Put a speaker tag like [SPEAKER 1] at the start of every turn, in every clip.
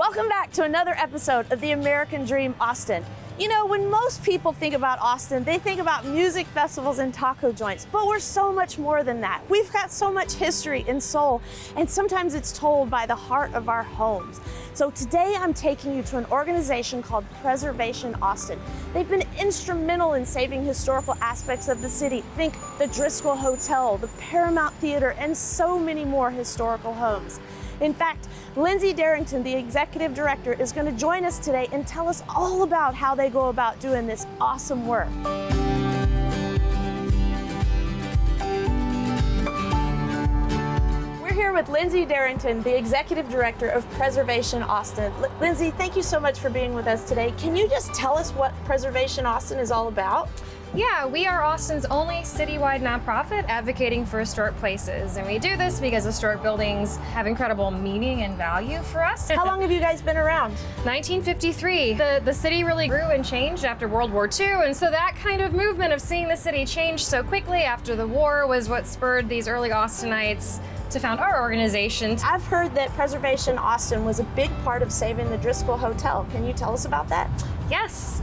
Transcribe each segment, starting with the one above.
[SPEAKER 1] Welcome back to another episode of The American Dream Austin. You know, when most people think about Austin, they think about music festivals and taco joints, but we're so much more than that. We've got so much history and soul, and sometimes it's told by the heart of our homes. So today I'm taking you to an organization called Preservation Austin. They've been instrumental in saving historical aspects of the city. Think the Driscoll Hotel, the Paramount Theater, and so many more historical homes. In fact, Lindsey, Derrington, the executive director, is going to join us today and tell us all about how they go about doing this awesome work. We're here with Lindsey Derrington, the executive director of Preservation Austin. Lindsey, thank you so much for being with us today. Can you just tell us what Preservation Austin is all about?
[SPEAKER 2] Yeah, we are Austin's only citywide nonprofit advocating for historic places. And we do this because historic buildings have incredible meaning and value for us.
[SPEAKER 1] How long have you guys been around?
[SPEAKER 2] 1953. The city really grew and changed after World War II. And so that kind of movement of seeing the city change so quickly after the war was what spurred these early Austinites to found our organization.
[SPEAKER 1] I've heard that Preservation Austin was a big part of saving the Driscoll Hotel. Can you tell us about that?
[SPEAKER 2] Yes,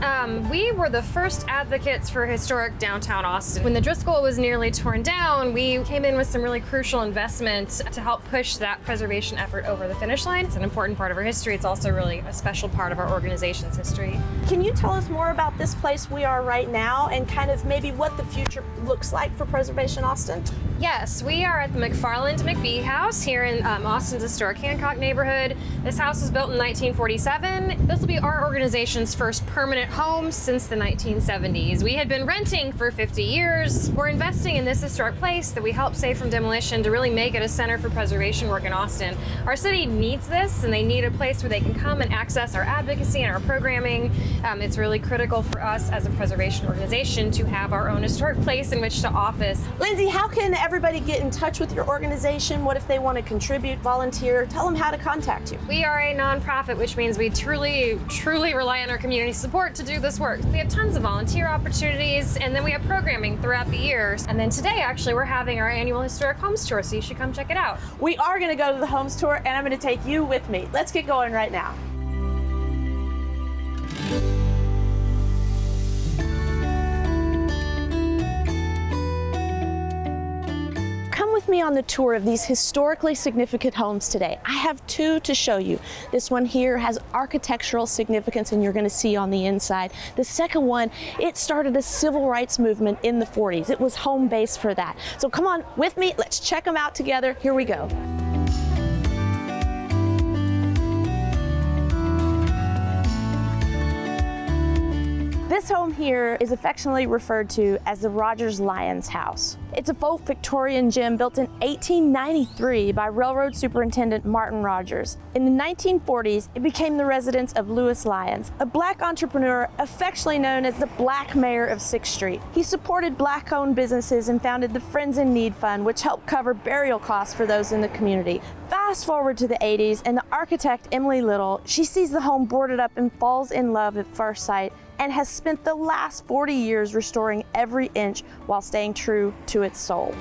[SPEAKER 2] we were the first advocates for historic downtown Austin. When the Driscoll was nearly torn down, we came in with some really crucial investment to help push that preservation effort over the finish line. It's an important part of our history. It's also really a special part of our organization's history.
[SPEAKER 1] Can you tell us more about this place we are right now and kind of maybe what the future looks like for Preservation Austin?
[SPEAKER 2] Yes, we are at the McFarland McBee House here in Austin's historic Hancock neighborhood. This house was built in 1947. This will be our organization's first permanent home since the 1970s. We had been renting for 50 years. We're investing in this historic place that we helped save from demolition to really make it a center for preservation work in Austin. Our city needs this, and they need a place where they can come and access our advocacy and our programming. It's really critical for us as a preservation organization to have our own historic place in which to office.
[SPEAKER 1] Lindsey, how can everybody get in touch with your organization? What if they want to contribute, volunteer? Tell them how to contact you.
[SPEAKER 2] We are a nonprofit, which means we truly rely on our community support to do this work. We have tons of volunteer opportunities, and then we have programming throughout the years. And then today, actually, we're having our annual historic homes tour, so you should come check it out.
[SPEAKER 1] We are going to go to the homes tour, and I'm going to take you with me. Let's get going right now. Come with me on the tour of these historically significant homes today. I have two to show you. This one here has architectural significance, and you're going to see on the inside. The second one, it started a civil rights movement in the 40s. It was home base for that. So come on with me, let's check them out together. Here we go. This home here is affectionately referred to as the Rogers Lyons House. It's a faux Victorian gym built in 1893 by Railroad Superintendent Martin Rogers. In the 1940s, it became the residence of Louis Lyons, a black entrepreneur affectionately known as the Black Mayor of 6th Street. He supported black-owned businesses and founded the Friends in Need Fund, which helped cover burial costs for those in the community. Fast forward to the 80s, and the architect, Emily Little, she sees the home boarded up and falls in love at first sight, and has spent the last 40 years restoring every inch while staying true to its soul.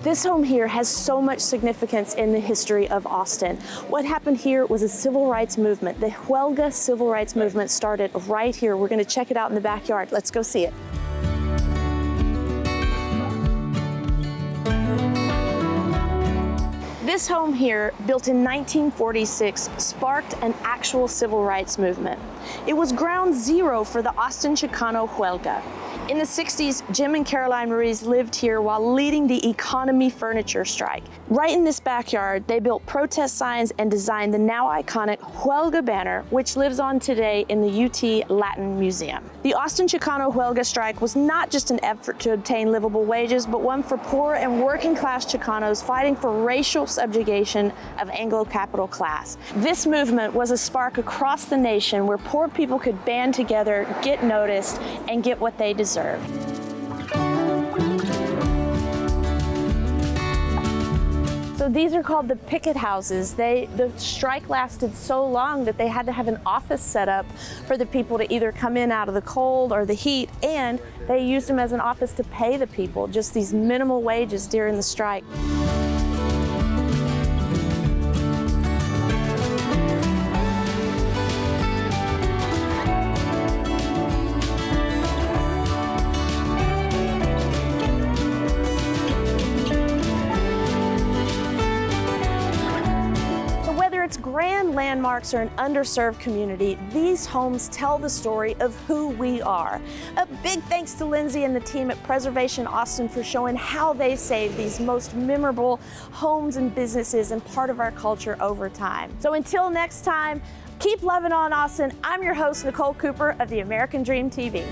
[SPEAKER 1] This home here has so much significance in the history of Austin. What happened here was a civil rights movement. The Huelga civil rights movement started right here. We're going to check it out in the backyard. Let's go see it. This home here, built in 1946, sparked an actual civil rights movement. It was ground zero for the Austin Chicano Huelga. In the 60s, Jim and Caroline Maurice lived here while leading the economy furniture strike. Right in this backyard, they built protest signs and designed the now iconic Huelga banner, which lives on today in the UT Latin Museum. The Austin Chicano Huelga strike was not just an effort to obtain livable wages, but one for poor and working class Chicanos fighting for racial subjugation of Anglo capital class. This movement was a spark across the nation where poor people could band together, get noticed, and get what they deserved. So So these are called the picket houses. The strike lasted so long that they had to have an office set up for the people to either come in out of the cold or the heat, and they used them as an office to pay the people just these minimal wages during the strike. It's grand landmarks or an underserved community, these homes tell the story of who we are. A big thanks to Lindsey and the team at Preservation Austin for showing how they saved these most memorable homes and businesses and part of our culture over time. So until next time, keep loving on Austin. I'm your host, Nicole Cooper of the American Dream TV.